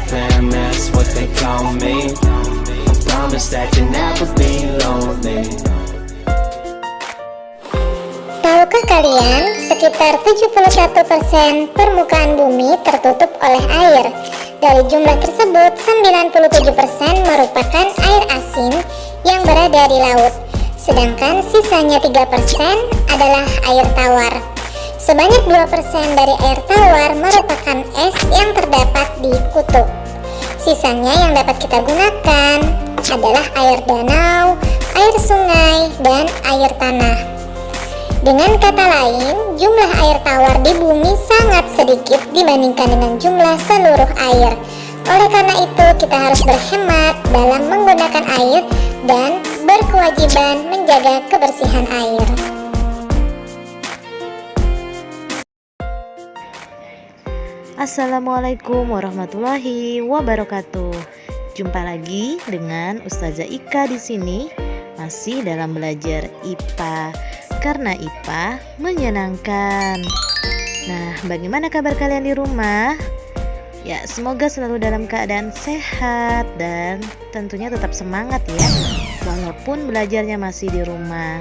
fam, that's what they call me. Promise that you'll never be lonely. Tahukah kalian, sekitar 71% permukaan bumi tertutup oleh air. Dari jumlah tersebut, 97% merupakan air asin yang berada di laut. Sedangkan sisanya 3% adalah air tawar. Sebanyak 2% dari air tawar merupakan es yang terdapat di kutub. Sisanya yang dapat kita gunakan adalah air danau, air sungai, dan air tanah. Dengan kata lain, jumlah air tawar di bumi sangat sedikit dibandingkan dengan jumlah seluruh air. Oleh karena itu, kita harus berhemat dalam menggunakan air dan berkewajiban menjaga kebersihan air. Assalamualaikum warahmatullahi wabarakatuh. Jumpa lagi dengan Ustazah Ika di sini, masih dalam belajar IPA. Karena IPA menyenangkan. Nah, bagaimana kabar kalian di rumah? Ya, semoga selalu dalam keadaan sehat dan tentunya tetap semangat ya, walaupun belajarnya masih di rumah.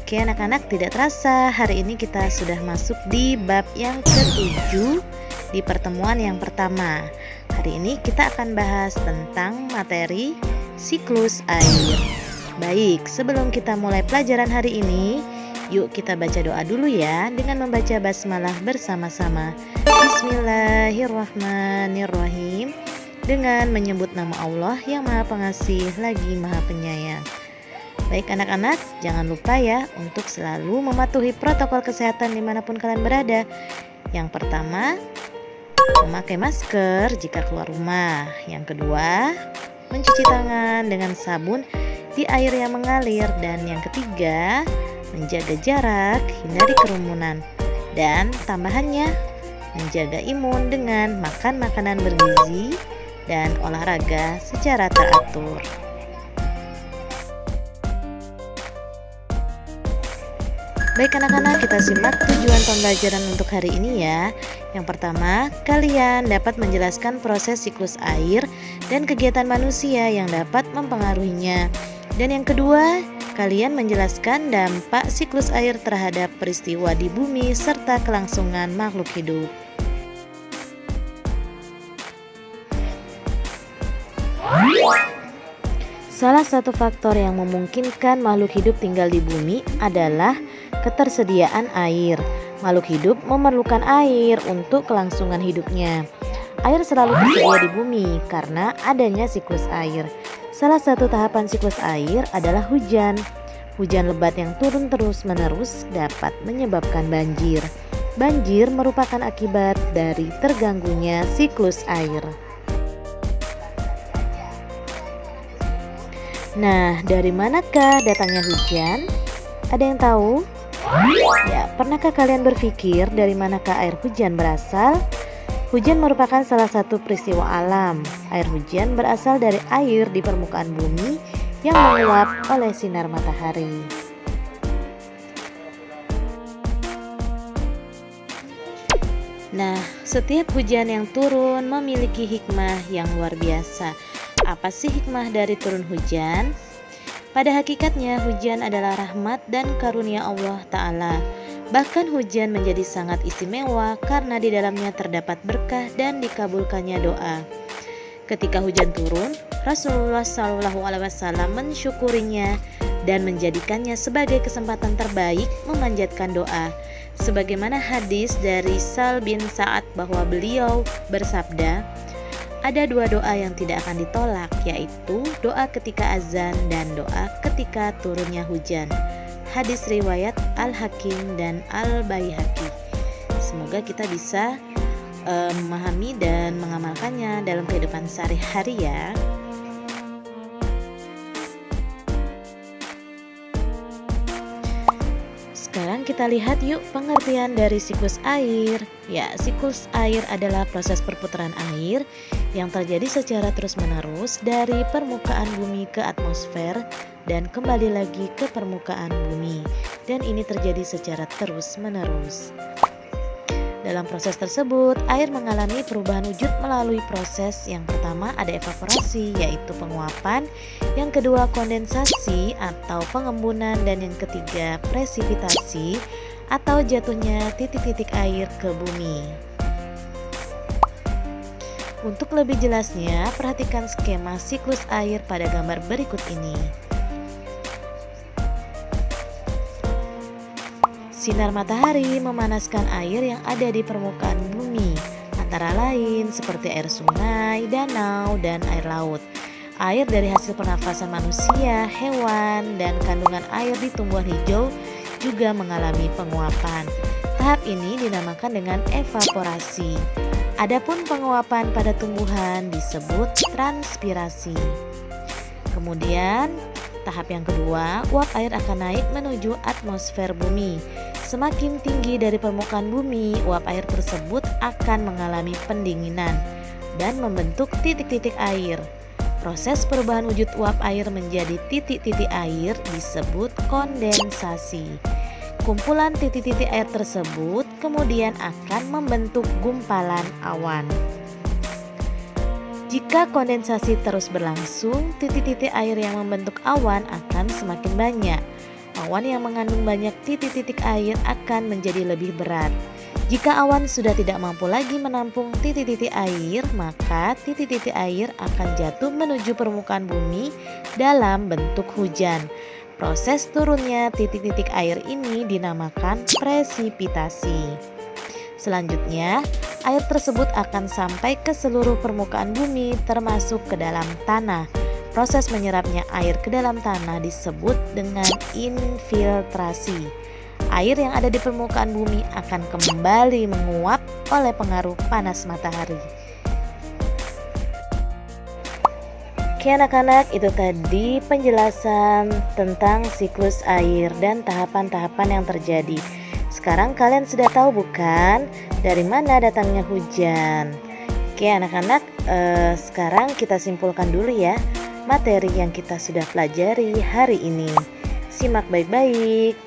Oke anak-anak, tidak terasa hari ini kita sudah masuk di bab yang ke-7 di pertemuan yang pertama. Hari ini kita akan bahas tentang materi siklus air. Baik, sebelum kita mulai pelajaran hari ini, yuk kita baca doa dulu ya dengan membaca basmalah bersama-sama. Bismillahirrahmanirrahim. Dengan menyebut nama Allah yang Maha Pengasih lagi Maha Penyayang. Baik anak-anak, jangan lupa ya untuk selalu mematuhi protokol kesehatan dimanapun kalian berada. Yang pertama, memakai masker jika keluar rumah. Yang kedua, mencuci tangan dengan sabun di air yang mengalir. Dan yang ketiga, menjaga jarak, hindari kerumunan. Dan tambahannya, menjaga imun dengan makan makanan bergizi dan olahraga secara teratur. Baik anak-anak, kita simak tujuan pembelajaran untuk hari ini ya. Yang pertama, kalian dapat menjelaskan proses siklus air dan kegiatan manusia yang dapat mempengaruhinya. Dan yang kedua, kalian menjelaskan dampak siklus air terhadap peristiwa di bumi serta kelangsungan makhluk hidup. Salah satu faktor yang memungkinkan makhluk hidup tinggal di bumi adalah ketersediaan air. Makhluk hidup memerlukan air untuk kelangsungan hidupnya. Air selalu tersedia di bumi karena adanya siklus air. Salah satu tahapan siklus air adalah hujan. Hujan lebat yang turun terus-menerus dapat menyebabkan banjir. Banjir merupakan akibat dari terganggunya siklus air. Nah, dari manakah datangnya hujan? Ada yang tahu? Ya, pernahkah kalian berpikir dari manakah air hujan berasal? Hujan merupakan salah satu peristiwa alam. Air hujan berasal dari air di permukaan bumi yang menguap oleh sinar matahari. Nah, setiap hujan yang turun memiliki hikmah yang luar biasa. Apa sih hikmah dari turun hujan? Pada hakikatnya, hujan adalah rahmat dan karunia Allah Ta'ala. Bahkan hujan menjadi sangat istimewa karena di dalamnya terdapat berkah dan dikabulkannya doa. Ketika hujan turun, Rasulullah SAW mensyukurinya dan menjadikannya sebagai kesempatan terbaik memanjatkan doa. Sebagaimana hadis dari Sal bin Sa'ad bahwa beliau bersabda, ada dua doa yang tidak akan ditolak, yaitu doa ketika azan dan doa ketika turunnya hujan. Hadis riwayat Al-Hakim dan Al-Baihaqi. Semoga kita bisa memahami dan mengamalkannya dalam kehidupan sehari-hari ya. Sekarang kita lihat yuk pengertian dari siklus air. Ya, siklus air adalah proses perputaran air yang terjadi secara terus-menerus dari permukaan bumi ke atmosfer dan kembali lagi ke permukaan bumi. Dan ini terjadi secara terus-menerus. Dalam proses tersebut, air mengalami perubahan wujud melalui proses yang pertama ada evaporasi, yaitu penguapan, yang kedua kondensasi atau pengembunan, dan yang ketiga presipitasi atau jatuhnya titik-titik air ke bumi. Untuk lebih jelasnya, perhatikan skema siklus air pada gambar berikut ini. Sinar matahari memanaskan air yang ada di permukaan bumi, antara lain seperti air sungai, danau, dan air laut. Air dari hasil pernafasan manusia, hewan, dan kandungan air di tumbuhan hijau juga mengalami penguapan. Tahap ini dinamakan dengan evaporasi. Adapun penguapan pada tumbuhan disebut transpirasi. Kemudian, tahap yang kedua, uap air akan naik menuju atmosfer bumi. Semakin tinggi dari permukaan bumi, uap air tersebut akan mengalami pendinginan dan membentuk titik-titik air. Proses perubahan wujud uap air menjadi titik-titik air disebut kondensasi. Kumpulan titik-titik air tersebut kemudian akan membentuk gumpalan awan. Jika kondensasi terus berlangsung, titik-titik air yang membentuk awan akan semakin banyak. Awan yang mengandung banyak titik-titik air akan menjadi lebih berat. Jika awan sudah tidak mampu lagi menampung titik-titik air, maka titik-titik air akan jatuh menuju permukaan bumi dalam bentuk hujan. Proses turunnya titik-titik air ini dinamakan presipitasi. Selanjutnya, air tersebut akan sampai ke seluruh permukaan bumi termasuk ke dalam tanah. Proses menyerapnya air ke dalam tanah disebut dengan infiltrasi. Air yang ada di permukaan bumi akan kembali menguap oleh pengaruh panas matahari. Oke anak-anak, itu tadi penjelasan tentang siklus air dan tahapan-tahapan yang terjadi. Sekarang kalian sudah tahu bukan dari mana datangnya hujan? Oke anak-anak, sekarang kita simpulkan dulu ya materi yang kita sudah pelajari hari ini. Simak baik-baik.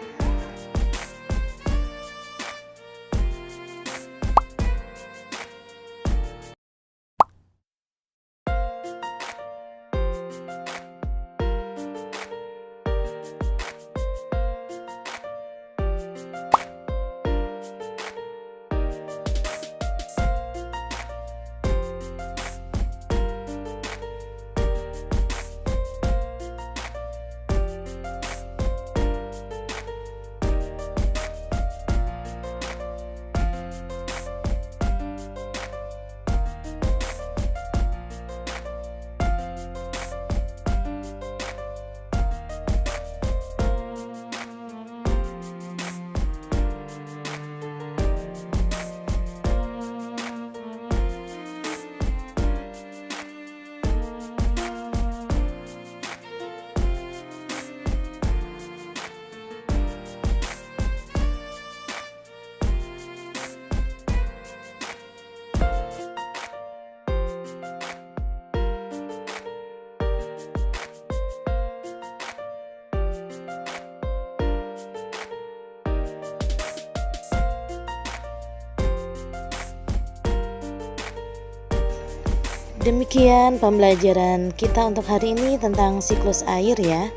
Demikian pembelajaran kita untuk hari ini tentang siklus air ya.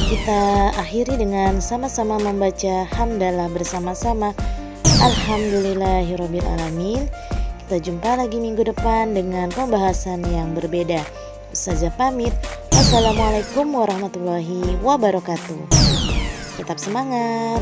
Kita akhiri dengan sama-sama membaca hamdalah bersama-sama. Alhamdulillahirabbil alamin. Kita jumpa lagi minggu depan dengan pembahasan yang berbeda. Ustazah pamit. Wassalamualaikum warahmatullahi wabarakatuh. Tetap semangat.